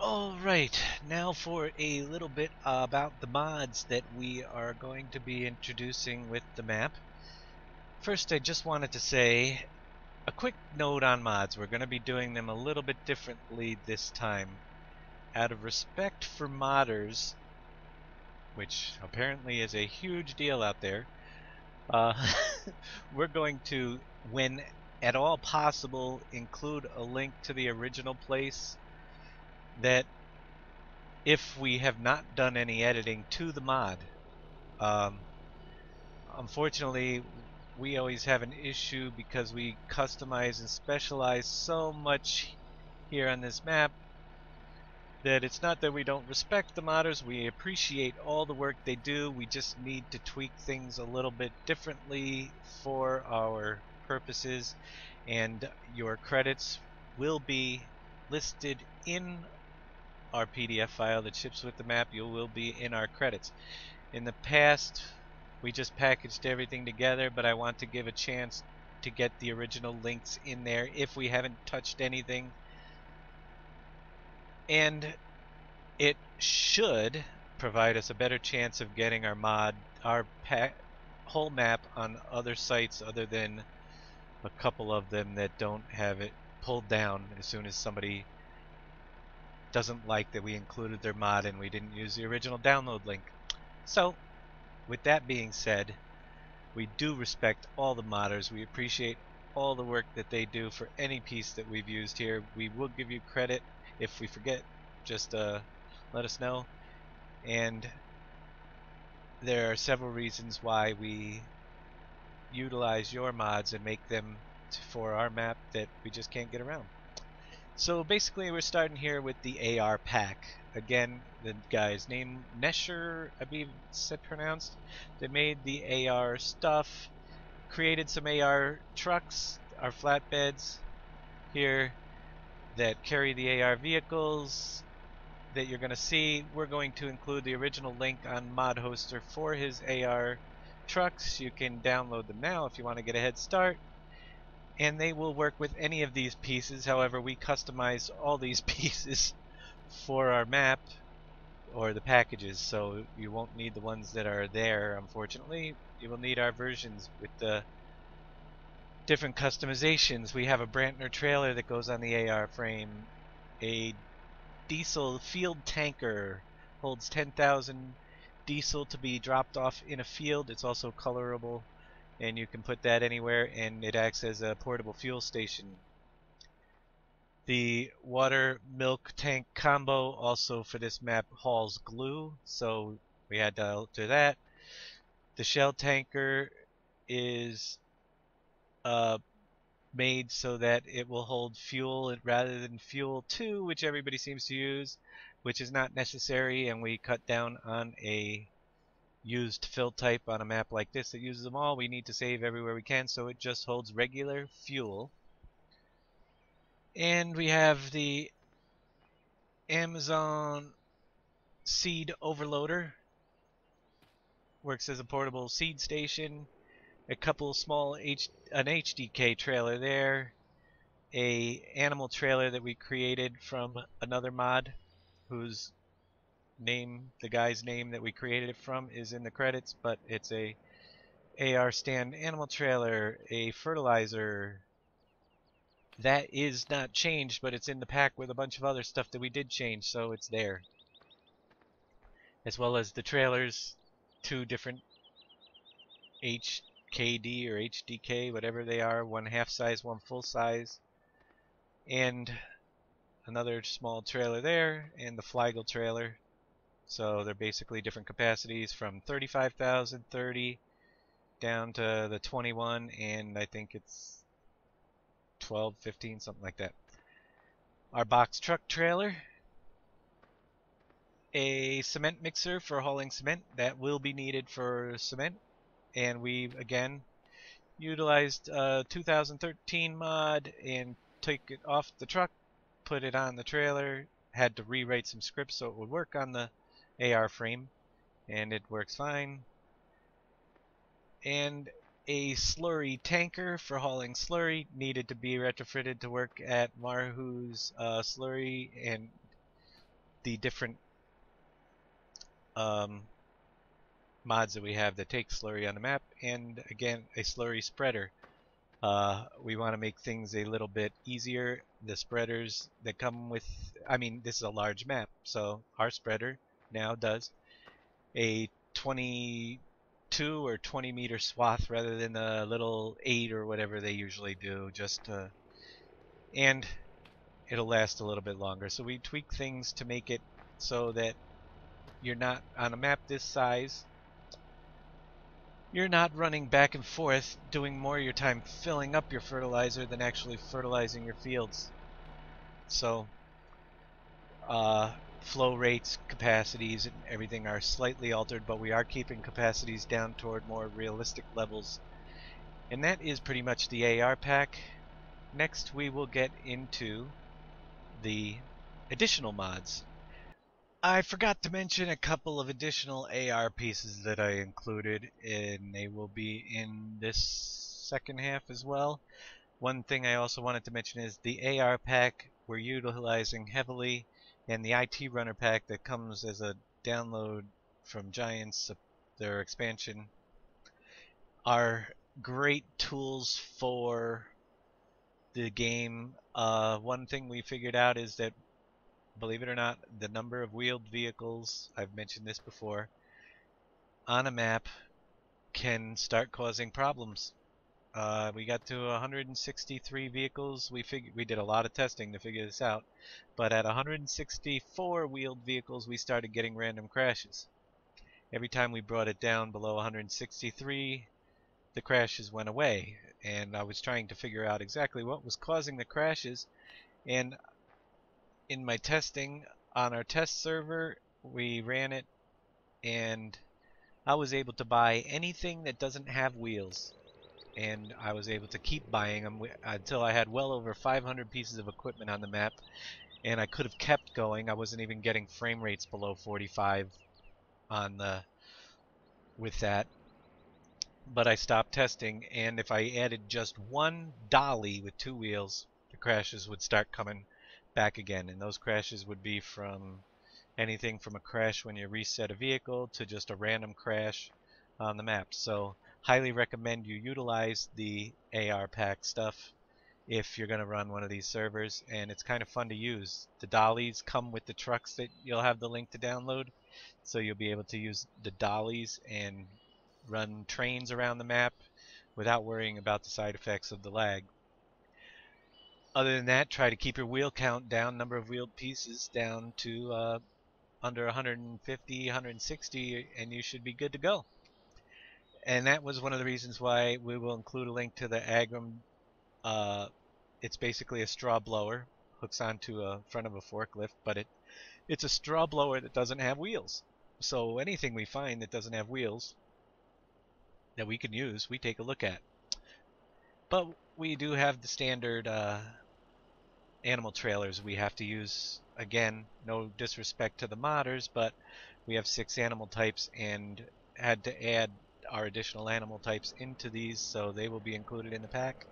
Alright, now for a little bit about the mods that we are going to be introducing with the map. First, I just wanted to say a quick note on mods. We're going to be doing them a little bit differently this time. Out of respect for modders, which apparently is a huge deal out there, we're going to, when at all possible, include a link to the original place that if we have not done any editing to the mod. Unfortunately, we always have an issue because we customize and specialize so much here on this map that it's not that we don't respect the modders. We appreciate all the work they do. We just need to tweak things a little bit differently for our purposes, and your credits will be listed in our PDF file that ships with the map. You will be in our credits. In the past, we just packaged everything together, but I want to give a chance to get the original links in there if we haven't touched anything. And it should provide us a better chance of getting our whole map on other sites other than a couple of them that don't have it pulled down as soon as somebody doesn't like that we included their mod and we didn't use the original download link. So, with that being said, we do respect all the modders. We appreciate all the work that they do for any piece that we've used here. We will give you credit. If we forget, just let us know. And there are several reasons why we utilize your mods and make them for our map that we just can't get around. So basically we're starting here with the AR pack. Again, the guy's name, Nesher, I believe it's pronounced. They made the AR stuff, created some AR trucks, our flatbeds here that carry the AR vehicles that you're going to see. We're going to include the original link on Mod Hoster for his AR trucks. You can download them now if you want to get a head start. And they will work with any of these pieces. However, we customize all these pieces for our map or the packages, so you won't need the ones that are there, unfortunately. You will need our versions with the different customizations. We have a Brantner trailer that goes on the AR frame. A diesel field tanker holds 10,000 diesel to be dropped off in a field. It's also colorable, and you can put that anywhere, and it acts as a portable fuel station. The water milk tank combo also for this map hauls glue, so we had to alter that. The shell tanker is made so that it will hold fuel rather than fuel 2, which everybody seems to use, which is not necessary, and we cut down on a used fill type on a map like this that uses them all. We need to save everywhere we can, so it just holds regular fuel. And we have the Amazon seed overloader. Works as a portable seed station. A couple small an HDK trailer there. A animal trailer that we created from another mod whose name, the guy's name that we created it from, is in the credits, but it's a AR stand animal trailer, a fertilizer that is not changed, but it's in the pack with a bunch of other stuff that we did change, so it's there, as well as the trailers, 2 different HKD or HDK, whatever they are, one half size, one full size, and another small trailer there, and the Fliegel trailer. So they're basically different capacities from 35,000, 30, down to the 21, and I think it's 12, 15, something like that. Our box truck trailer. A cement mixer for hauling cement. That will be needed for cement. And we, again, utilized a 2013 mod and took it off the truck, put it on the trailer. Had to rewrite some scripts so it would work on the AR frame, and it works fine. And a Slurry Tanker for hauling slurry needed to be retrofitted to work at Marhu's slurry, and the different mods that we have that take slurry on the map, and again a slurry spreader. We want to make things a little bit easier. The spreaders that come with, I mean, this is a large map, so our spreader now does a 22 or 20 meter swath rather than a little 8 or whatever they usually do, and it'll last a little bit longer. So we tweak things to make it so that you're not on a map this size. You're not running back and forth, doing more of your time filling up your fertilizer than actually fertilizing your fields. So, flow rates, capacities, and everything are slightly altered, but we are keeping capacities down toward more realistic levels. And that is pretty much the AR pack. Next, we will get into the additional mods. I forgot to mention a couple of additional AR pieces that I included, and they will be in this second half as well. One thing I also wanted to mention is the AR pack we're utilizing heavily, and the IT Runner pack that comes as a download from Giants, their expansion, are great tools for the game. One thing we figured out is that, believe it or not, the number of wheeled vehicles, I've mentioned this before, on a map can start causing problems. We got to 163 vehicles. We did a lot of testing to figure this out, but at 164 wheeled vehicles we started getting random crashes. Every time we brought it down below 163, the crashes went away, and I was trying to figure out exactly what was causing the crashes. And in my testing on our test server, we ran it, and I was able to buy anything that doesn't have wheels, and I was able to keep buying them until I had well over 500 pieces of equipment on the map, and I could have kept going. I wasn't even getting frame rates below 45 with that, but I stopped testing, and if I added just one dolly with 2 wheels, the crashes would start coming back again, and those crashes would be from anything from a crash when you reset a vehicle to just a random crash on the map. So highly recommend you utilize the AR pack stuff if you're going to run one of these servers, and it's kind of fun to use. The dollies come with the trucks that you'll have the link to download, so you'll be able to use the dollies and run trains around the map without worrying about the side effects of the lag. Other than that, try to keep your wheel count down, number of wheeled pieces down to under 150, 160, and you should be good to go. And that was one of the reasons why we will include a link to the Agram. It's basically a straw blower, hooks onto a front of a forklift, but it's a straw blower that doesn't have wheels. So anything we find that doesn't have wheels that we can use, we take a look at. But we do have the standard animal trailers we have to use. Again, no disrespect to the modders, but we have 6 animal types and had to add our additional animal types into these, so they will be included in the pack.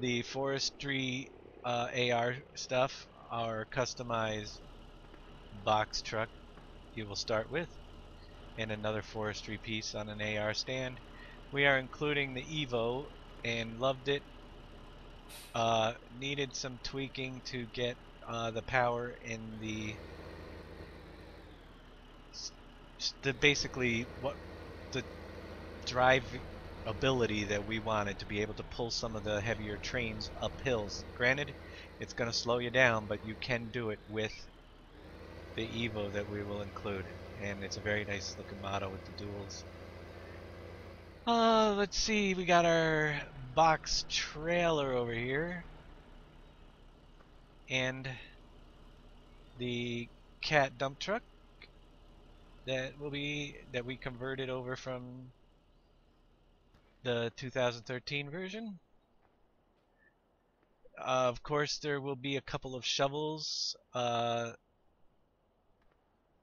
The forestry AR stuff, our customized box truck you will start with, and another forestry piece on an AR stand. We are including the Evo and loved it. Needed some tweaking to get the power in the basically what the drive ability that we wanted to be able to pull some of the heavier trains up hills. Granted, it's going to slow you down, but you can do it with the Evo that we will include, and it's a very nice looking model with the duals. Let's see, we got our box trailer over here, and the cat dump truck that we converted over from the 2013 version. Of course, there will be a couple of shovels,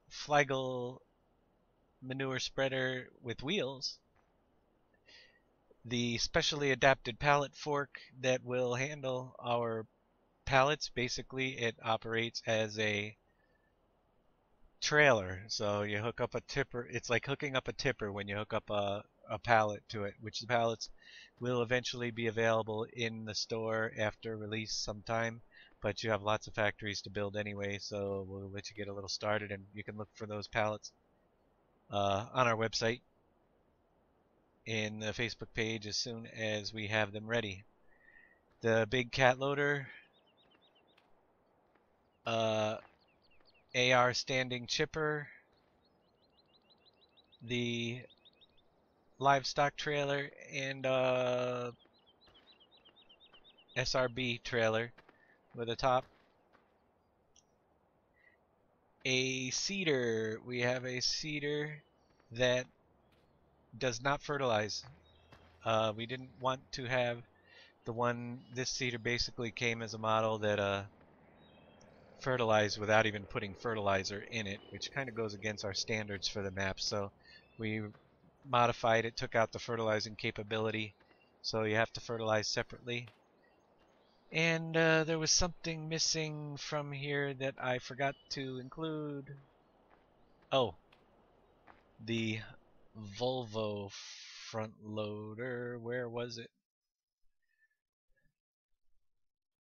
Flegel manure spreader with wheels, the specially adapted pallet fork that will handle our pallets. Basically, it operates as a trailer. So you hook up a tipper. It's like hooking up a tipper when you hook up a pallet to it, which the pallets will eventually be available in the store after release sometime. But you have lots of factories to build anyway, so we'll let you get a little started, and you can look for those pallets on our website in the Facebook page as soon as we have them ready. The big cat loader, AR standing chipper, the livestock trailer, and SRB trailer with a top. A seeder. We have a seeder that does not fertilize. We didn't want to have the one. This seeder basically came as a model that fertilized without even putting fertilizer in it, which kind of goes against our standards for the map. So we modified it, took out the fertilizing capability, so you have to fertilize separately. And there was something missing from here that I forgot to include. Oh, the Volvo front loader. Where was it?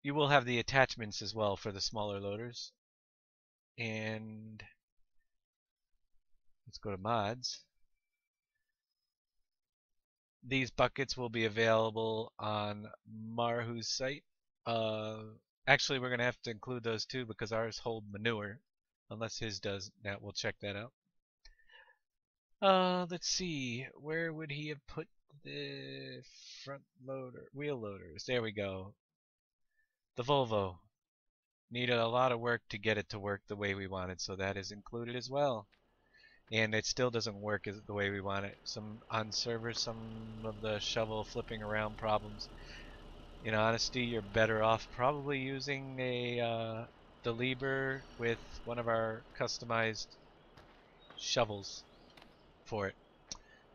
You will have the attachments as well for the smaller loaders. And let's go to mods. These buckets will be available on Marhu's site. Actually, we're going to have to include those too because ours hold manure, unless his does. Now we'll check that out. Let's see. Where would he have put the front loader, wheel loaders? There we go. The Volvo. Needed a lot of work to get it to work the way we wanted, so that is included as well. And it still doesn't work the way we want it. Some on servers, some of the shovel flipping around problems. In honesty, you're better off probably using a the Lieber with one of our customized shovels for it.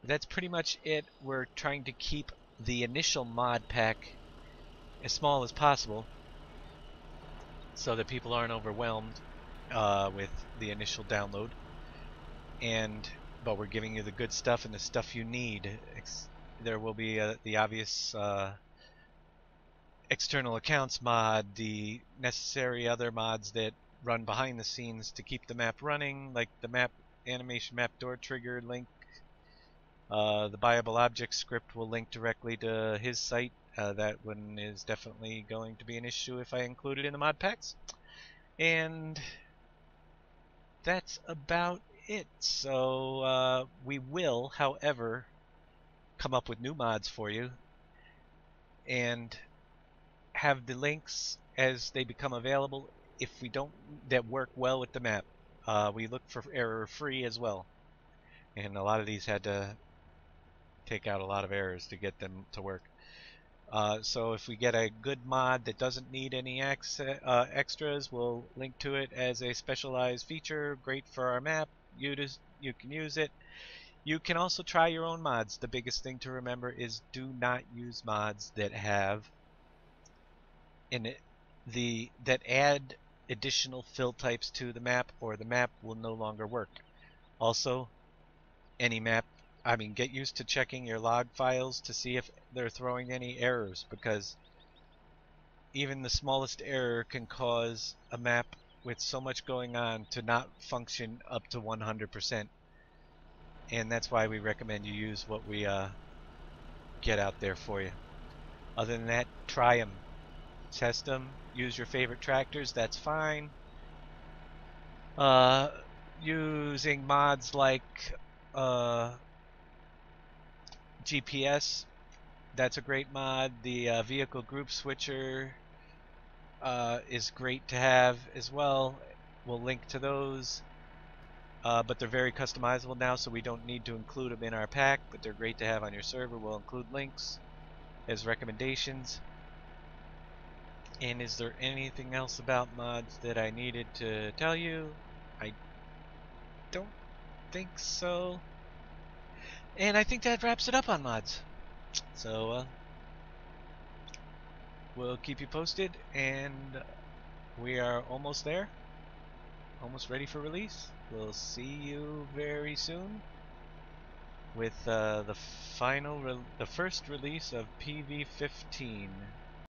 But that's pretty much it. We're trying to keep the initial mod pack as small as possible so that people aren't overwhelmed with the initial download. But we're giving you the good stuff and the stuff you need. There will be the obvious external accounts mod, the necessary other mods that run behind the scenes to keep the map running, like the map animation map door trigger link. The buyable object script will link directly to his site. That one is definitely going to be an issue if I include it in the mod packs. And that's about it. So we will, however, come up with new mods for you and have the links as they become available. If we don't, that work well with the map, we look for error free as well. And a lot of these had to take out a lot of errors to get them to work. So if we get a good mod that doesn't need any extras, we'll link to it as a specialized feature, great for our map. You can use it. You can also try your own mods. The biggest thing to remember is do not use mods that have that add additional fill types to the map, or the map will no longer work. Also, any map, get used to checking your log files to see if they're throwing any errors, because even the smallest error can cause a map with so much going on to not function up to 100%. And that's why we recommend you use what we get out there for you. Other than that, try them. Test them. Use your favorite tractors. That's fine. Using mods like GPS, that's a great mod. The vehicle group switcher is great to have as well. We'll link to those. But they're very customizable now, so we don't need to include them in our pack, but they're great to have on your server. We'll include links as recommendations. And is there anything else about mods that I needed to tell you? I don't think so. And I think that wraps it up on mods. So we'll keep you posted, and we are almost there. almost ready for release. We'll see you very soon with the first release of PV15.